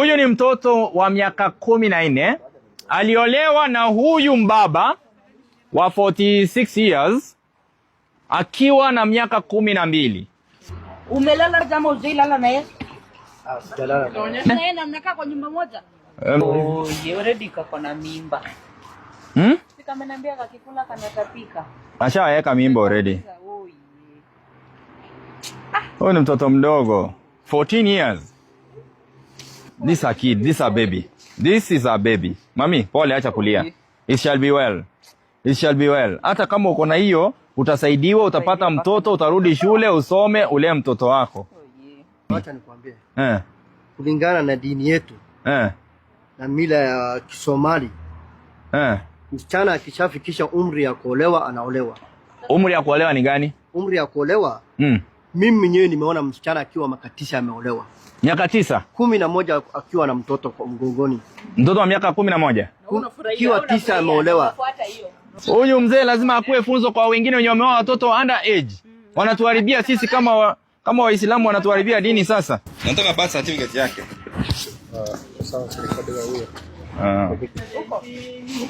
Huyu ni mtoto wa miaka 14. Aliolewa na huyu mbaba wa 46 years akiwa na miaka 12. Umelala jamaa ujailala naye? Sijalala. Naye na mnakaa kwa nyumba moja? Already kako na mimba. Sika ameniambia kakikula kanatapika. Ashaweka mimba already. Huyu ni mtoto mdogo. 14 years. This a kid, this a baby. This is a baby. Mami, pole, acha kulia. It shall be well. It shall be well. Hata kama uko na hiyo, utasaidiwa, utapata mtoto, utarudi shule, usome, ulee mtoto wako. Acha nikwambie. Kulingana na dini yetu. Na mila ya Kisomali. Msichana akishafikisha umri ya kuolewa anaolewa. Umri ya kuolewa ni gani? Umri ya kuolewa? Mimi mwenyewe nimeona msichana akiwa miaka 9 ameolewa. Miaka 9? 11 akiwa na mtoto kwa mgongoni. Mtoto wa miaka 11? Akiwa 9 ameolewa. Huyu mzee lazima akuwe funzo kwa wengine wenye wameoa watoto under age. Wanatuharibia sisi kama Waislamu, wanatuharibia dini sasa. Nataka birth certificate yake. Sawa, serikali ya huyo.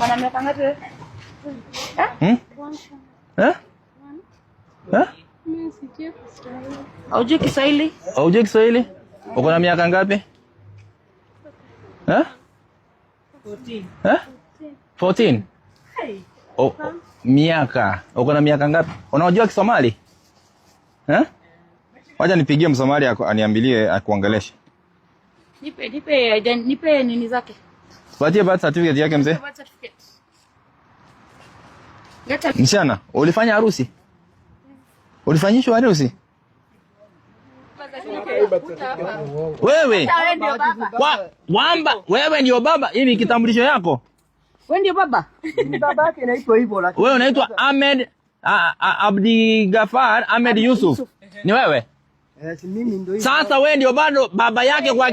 Ana miaka ngapi? Haujui Kiswahili? Haujui Kiswahili? Uko na miaka ngapi? 14. Miaka. Uko na miaka ngapi? Unajua Kisomali? Wacha nipigie Msomali aniambilie akuongeleshe. Nipe nini zake. Patie birth certificate yake mzee. Msichana, ulifanya harusi? Ulifanyishwa harusi? Wewe. Wewe ndio baba, hii ni kitambulisho yako? Wewe ndio baba? Baba yake anaitwa hivyo lakini. Wewe unaitwa Ahmed Abdigafar Ahmed Yusuf. Ni wewe? Mimi ndio hivyo. Sasa wewe ndio bado baba yake kwa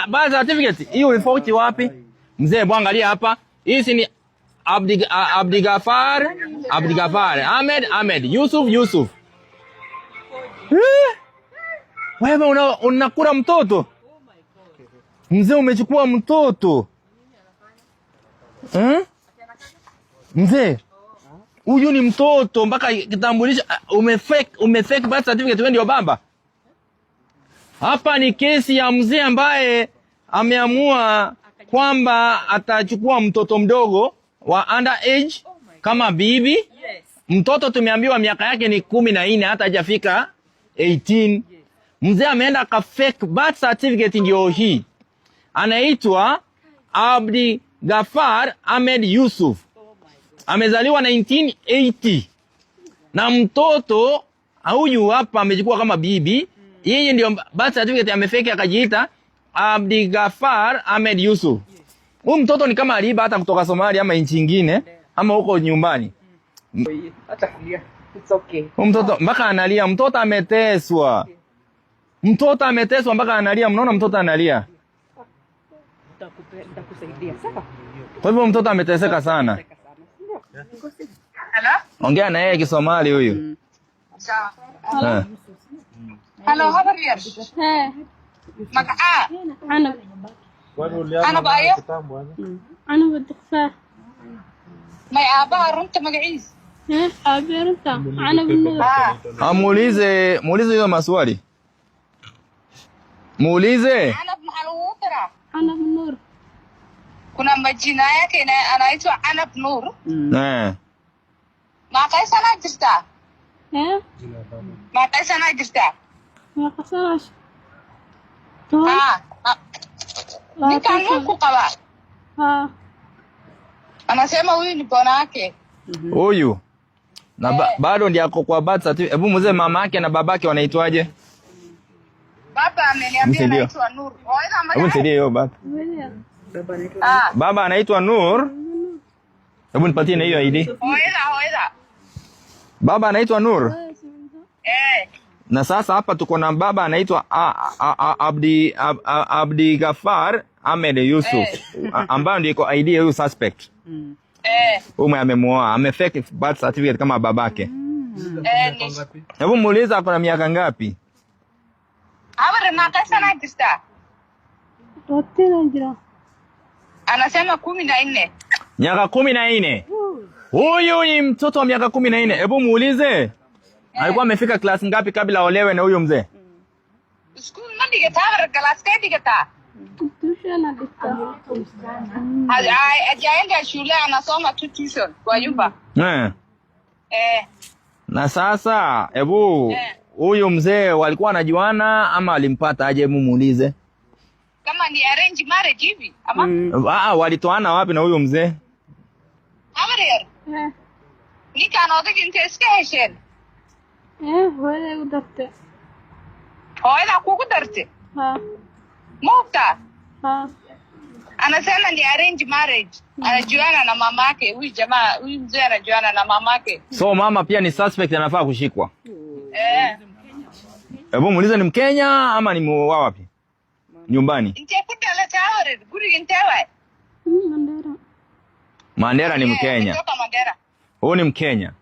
birth certificate. Hiyo ulifauti wapi? Mzee, bwangalia hapa. Hii ni Abdigafar Ahmed Yusuf. Wewe unakula mtoto? Mzee, umechukua mtoto. Mzee, huyu ni mtoto mpaka kitambulisho umefake birth certificate, wewe ndio baba. Hapa ni kesi ya mzee ambaye ameamua kwamba atachukua mtoto mdogo wa under age kama bibi. Mtoto tumeambiwa miaka yake ni 14, hata hajafika 18. Mzee ameenda ka fake birth certificate, ndio hii. Anaitwa Abdigafar Ahmed Yusuf. Amezaliwa 1980. Na mtoto huyu hapa amechukua kama bibi. Yeye ndio birth certificate amefake, akajiita Abdigafar Ahmed Yusuf. Huyu mtoto ni kama aliiba hata kutoka Somalia ama nchi nyingine ama huko nyumbani. Acha kulia. It's okay. Huyu mtoto mpaka analia, mtoto ameteswa. Mtoto ameteswa mpaka analia, mnaona mtoto analia. Nitakusaidia. Sawa? Kwa hivyo mtoto ameteseka sana. Hello? Ongea na yeye Kisomali huyu. Sawa. Hello, habari yako? Makaa. Ana baayo? Ana badakfar. May aba runta magaciis. Aba runta. Ana binur. Muulize hiyo maswali. Muulize. Ana bmaluutara. Ana binur. Kuna majina yake anaitwa Ana Nur. Maqay sana jirta? Maqay sana jirta? Maqasanash. Nikan Mungu qaba. Anasema huyu ni bwana yake. Huyu. Na bado ndiye ako kwa birth certificate. Hebu mzee, mama yake na babake wanaitwaje? Baba ameniambia anaitwa Nur. Hebu nisaidie hiyo baba. Baba anaitwa Nur. Hebu nipatie na hiyo ID. Hoela. Baba anaitwa Nur. Na sasa hapa tuko na baba anaitwa Abdigafar Ahmed Yusuf. Ambayo ndio iko ID ya huyu suspect. Huyu amemuoa, amefake birth certificate kama babake. Hebu muuliza ako na miaka ngapi? Abare maqay sana jirta? Totena jira. Anasema 14. Miaka 14. Huyu ni mtoto wa miaka 14. Hebu muulize. Alikuwa amefika class ngapi kabla aolewe na huyo mzee? School ndio tawara class kadi kata. Tuition alika. Hajaenda shule, anasoma tu tuition kwa nyumba. Na sasa hebu huyu mzee walikuwa wanajuana ama alimpata aje? Hebu muulize. Kama ni arrange marriage hivi ama walitoana wapi na huyo mzee? Amare. Ni kana odin station. Hoye udarte. Hoye na kukudarte. Mukta. Anasema ni arrange marriage. Anajuana na mamake. Huyu jamaa, huyu mzee anajuana na mamake. So mama pia ni suspect, anafaa kushikwa. Hebu muulize, ni Mkenya ama ni wapi? Nyumbani. Nitakuta la tawara, guri ntawa. Mandera ni Mkenya. Mandera. Huyu ni Mkenya.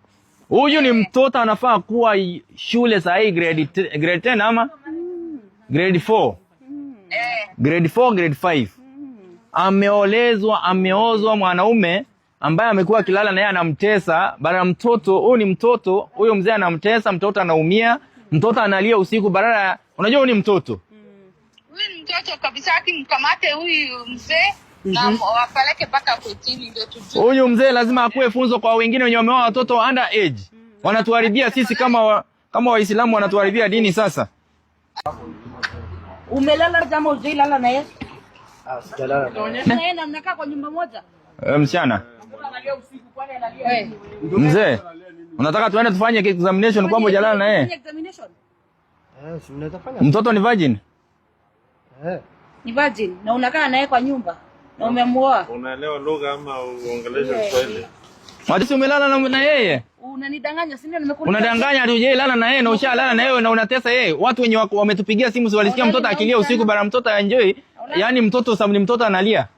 Huyu ni mtoto anafaa kuwa shule saa hii grade 10 ama grade 4. Grade 4, grade 5. Ameozwa mwanaume ambaye amekuwa akilala na yeye anamtesa. Bara mtoto, huyu ni mtoto, huyo mzee anamtesa, mtoto anaumia, mtoto analia usiku barara. Unajua huyu ni mtoto. Huyu ni mtoto kabisa, akimkamate huyu mzee na wapeleke mpaka kotini ndio tujue. Huyu mzee lazima akuwe funzo kwa wengine wenye wameoa watoto under age. Wanatuharibia sisi kama Waislamu, wanatuharibia dini sasa. Umelala jamaa uzee lala na yeye? Sijalala. Naenda mnakaa kwa nyumba moja? Msichana. Mzee, unataka tuende tufanye examination kwamba hujalala na yeye? Si mnaweza fanya. Mtoto ni virgin? Ni virgin na unakaa naye kwa nyumba na umemuoa. Unaelewa lugha ama uongelesha Kiswahili? Watu umelala na yeye? Unanidanganya, si ndio? Nimekuuliza. Unadanganya ati hujalala na yeye na ushalala na yeye na unatesa yeye. Watu wenye wametupigia simu, si walisikia mtoto akilia usiku, bara mtoto enjoy. Yaani mtoto sababu ni mtoto analia.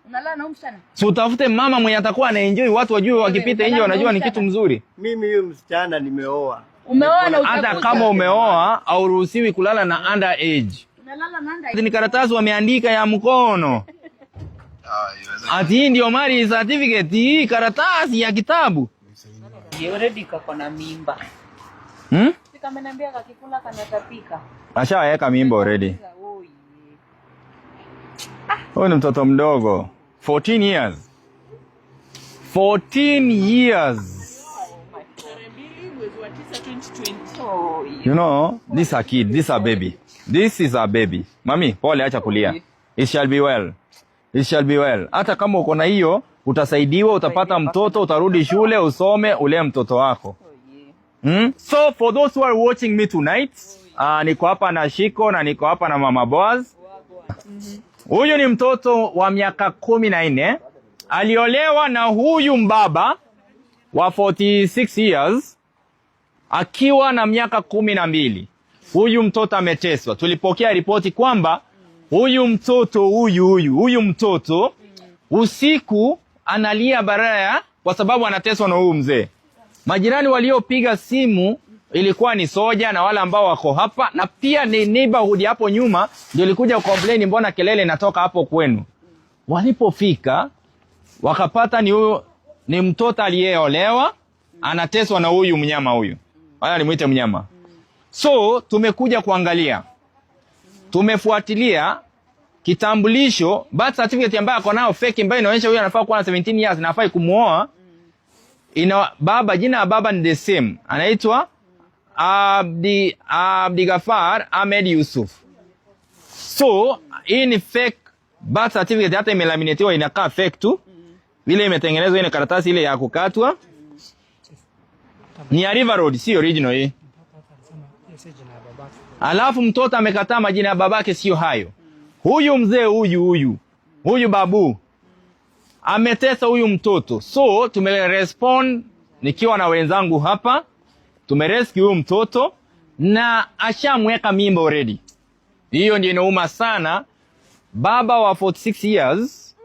Unalala na msichana? Si utafute mama mwenye atakuwa ana enjoy, watu wajue wakipita nje wanajua ni kitu mzuri. Mimi huyu msichana nimeoa. Umeoa na hata kama umeoa hauruhusiwi kulala na under age. Unalala na under age. Ni karatasi wameandika ya mkono. Ati hii ndio marriage certificate, hii karatasi ya kitabu. Yeye already kako na mimba. Sika ameniambia kakikula kanatapika. Ashaweka mimba already. Huyu ni mtoto mdogo. 14 years. 14 years. You know, this is a kid, this is a baby. This is a baby. Mami, pole, acha kulia. It shall be well. It shall be well. Hata kama uko na hiyo, utasaidiwa, utapata mtoto, utarudi shule, usome, ulee mtoto wako. So for those who are watching me tonight, niko hapa na Shiko na niko hapa na Mama Boaz. Huyu ni mtoto wa miaka 14. Aliolewa na huyu mbaba wa 46 years akiwa na miaka 12. Huyu mtoto ameteswa. Tulipokea ripoti kwamba huyu mtoto usiku analia baraya kwa sababu anateswa na huyu mzee. Majirani waliopiga simu ilikuwa ni Soja na wale ambao wako hapa, na pia ni neighborhood hapo nyuma ndio ilikuja complain, mbona kelele inatoka hapo kwenu. Walipofika wakapata ni mtoto aliyeolewa anateswa na huyu mnyama huyu. Haya nimuite mnyama. So tumekuja kuangalia, tumefuatilia kitambulisho, birth certificate ambayo ako nao fake, ambayo inaonyesha huyu anafaa kuwa na 17 years na anafaa kumuoa. Baba, jina la baba ni the same, anaitwa Abdigafar Ahmed Yusuf. So hii ni fake birth certificate, hata imelaminatiwa inakaa fake tu. Vile imetengenezwa ile karatasi ile ya kukatwa ni ya River Road, si original hii. Alafu mtoto amekataa majina ya babake, sio hayo. Huyu mzee huyu babu ametesa huyu mtoto. So tumerespond nikiwa na wenzangu hapa, tumerescue huyu mtoto na ashamweka mimba already. Hiyo ndio inauma sana. Baba wa 46 years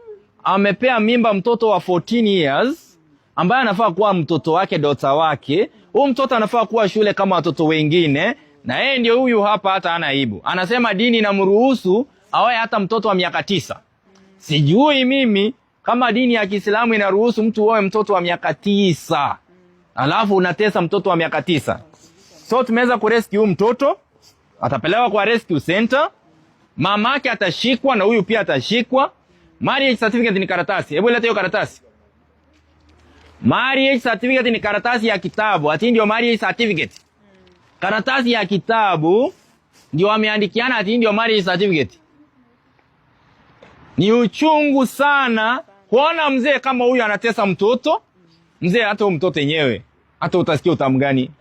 amepea mimba mtoto wa 14 years ambaye anafaa kuwa mtoto wake, daughter wake. Huyu mtoto anafaa kuwa shule kama watoto wengine, na yeye ndio huyu hapa hata hana aibu. Anasema dini inamruhusu aoe hata mtoto wa miaka 9. Sijui mimi kama dini ya Kiislamu inaruhusu mtu aoe mtoto wa miaka 9. Alafu unatesa mtoto wa miaka 9. So tumeweza kurescue mtoto, atapelewa kwa rescue center. Mamake atashikwa na huyu pia atashikwa. Marriage certificate ni karatasi. Hebu leta hiyo karatasi. Marriage certificate ni karatasi ya kitabu. Ati ndio marriage certificate. Karatasi ya kitabu ndio wameandikiana ati ndio marriage certificate. Ni uchungu sana kuona mzee kama huyu anatesa mtoto. Mzee hata huyu mtoto yenyewe hata utasikia utamu gani?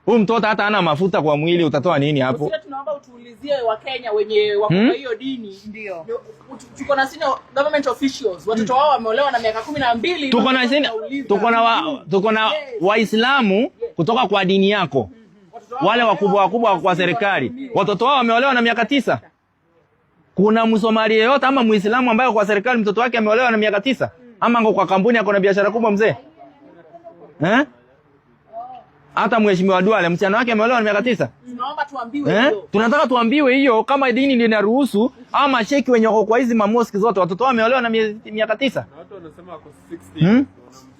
Huyu mtoto hata hana mafuta kwa mwili, utatoa nini hapo? Sisi tunaomba utuulizie Wakenya wenye wako kwa hiyo dini. Ndio. Tuko na senior government officials. Watoto wao wameolewa na miaka 12. Tuko na Waislamu kutoka kwa dini yako. Wale wakubwa kwa serikali. Watoto wao wameolewa na miaka 9. Kuna Msomali yeyote ama Muislamu ambaye kwa serikali mtoto wake ameolewa na miaka 9? Ama ngo kwa kampuni yako na biashara kubwa mzee? Hata Mheshimiwa Duale msichana wake ameolewa na miaka 9. Tunaomba tuambiwe hiyo. Tunataka tuambiwe hiyo kama dini ndio inaruhusu ama sheki wenye wako kwa hizi mamoski zote watoto wao wameolewa na miaka 9. Na watu wanasema wako 60.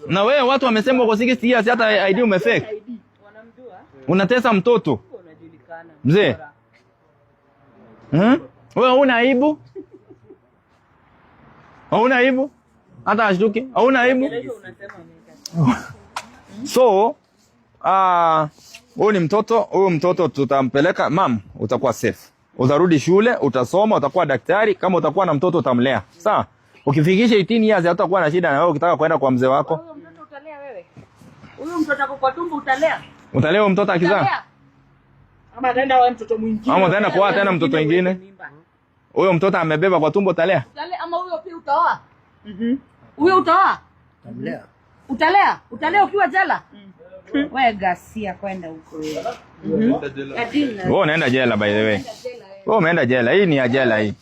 Na wewe watu wamesema wako 60 years hata ID umefake. Wanamjua? Unatesa mtoto. Unajulikana. Mzee. Wewe huna aibu? Hauna aibu? Hata ashtuke. Hauna aibu? So, huyu ni mtoto, huyu mtoto tutampeleka, mam, utakuwa safe. Utarudi shule, utasoma, utakuwa daktari, kama utakuwa na mtoto utamlea. Sawa? Ukifikisha 18 years hatakuwa na shida na wewe ukitaka kwenda kwa mzee wako. Huyo mtoto utalea wewe? Huyo mtoto ako kwa tumbo utalea? Utalea mtoto akizaa? Ama ataenda kwa mtoto mwingine. Ama ataenda kwa tena mtoto mwingine. Huyo mtoto amebeba kwa tumbo utalea? Utalea ama huyo pia utaoa? Huyo utaoa? Utamlea. Utalea? Utalea ukiwa jela? Wewe gasia kwenda huko wewe. Wewe unaenda jela by the way. Wewe umeenda jela. Hii ni ya jela hii.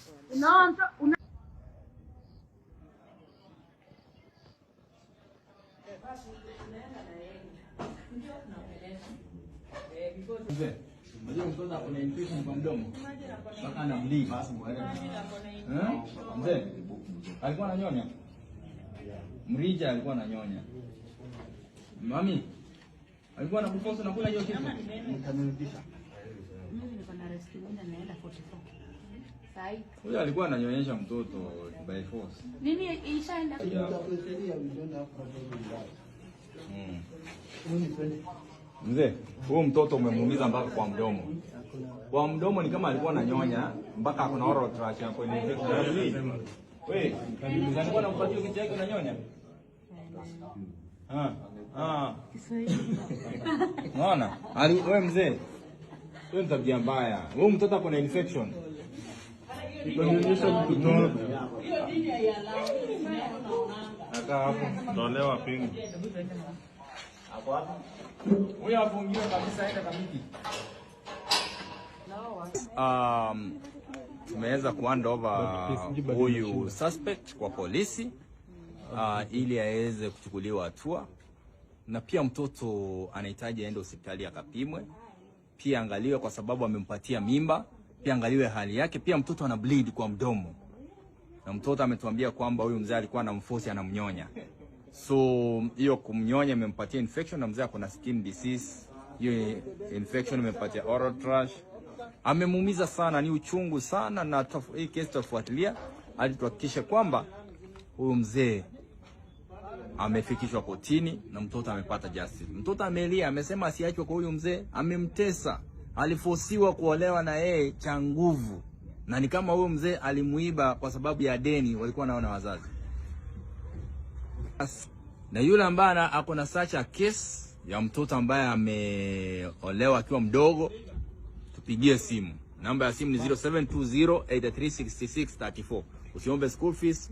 Unajua mtoto ako na infection kwa mdomo. Mpaka anamliga. Mzee, alikuwa ananyonya. Mrija alikuwa ananyonya. Mami, alikuwa anakuforce na kula hiyo kitu. Nikamrudisha. Mimi niko na rescue na naenda 44. Sai. Huyo alikuwa ananyonyesha mtoto by force. Nini ishaenda? Mzee, huyu mtoto umemuumiza mpaka kwa mdomo. Kwa mdomo ni kama alikuwa ananyonya mpaka kuna oral tract hapo ni infection. Wewe, alikuwa anampatia kitu chake unanyonya? Unaona? Wewe mzee. Wewe tabia mbaya. Wewe mtoto ako na infection. Tunaonyesha mtoto. Hiyo dini ya Aka hapo tolewa pingu. Hapo hapo. Huyo afungiwe kabisa aende kamiti. Tumeweza kuhand over huyu suspect kwa polisi ili aweze kuchukuliwa hatua, na pia mtoto anahitaji aende hospitali akapimwe, pia angaliwe kwa sababu amempatia mimba, pia angaliwe hali yake, pia mtoto ana bleed kwa mdomo. Na mtoto ametuambia kwamba huyu mzee alikuwa anamforce anamnyonya. So hiyo kumnyonya imempatia infection na mzee akona skin disease. Hiyo infection imempatia oral thrush. Amemuumiza sana, ni uchungu sana, na hii kesi tutafuatilia hadi tuhakikishe kwamba huyu mzee amefikishwa kotini na mtoto amepata justice. Mtoto amelia, amesema asiachwe kwa huyu mzee, amemtesa, alifosiwa kuolewa na yeye cha nguvu. Na ni kama huyu mzee alimuiba kwa sababu ya deni walikuwa naona wazazi. Na yule ambaye ako na such a case ya mtoto ambaye ameolewa akiwa mdogo, tupigie simu. Namba ya simu ni 0720836634. Usiombe school fees.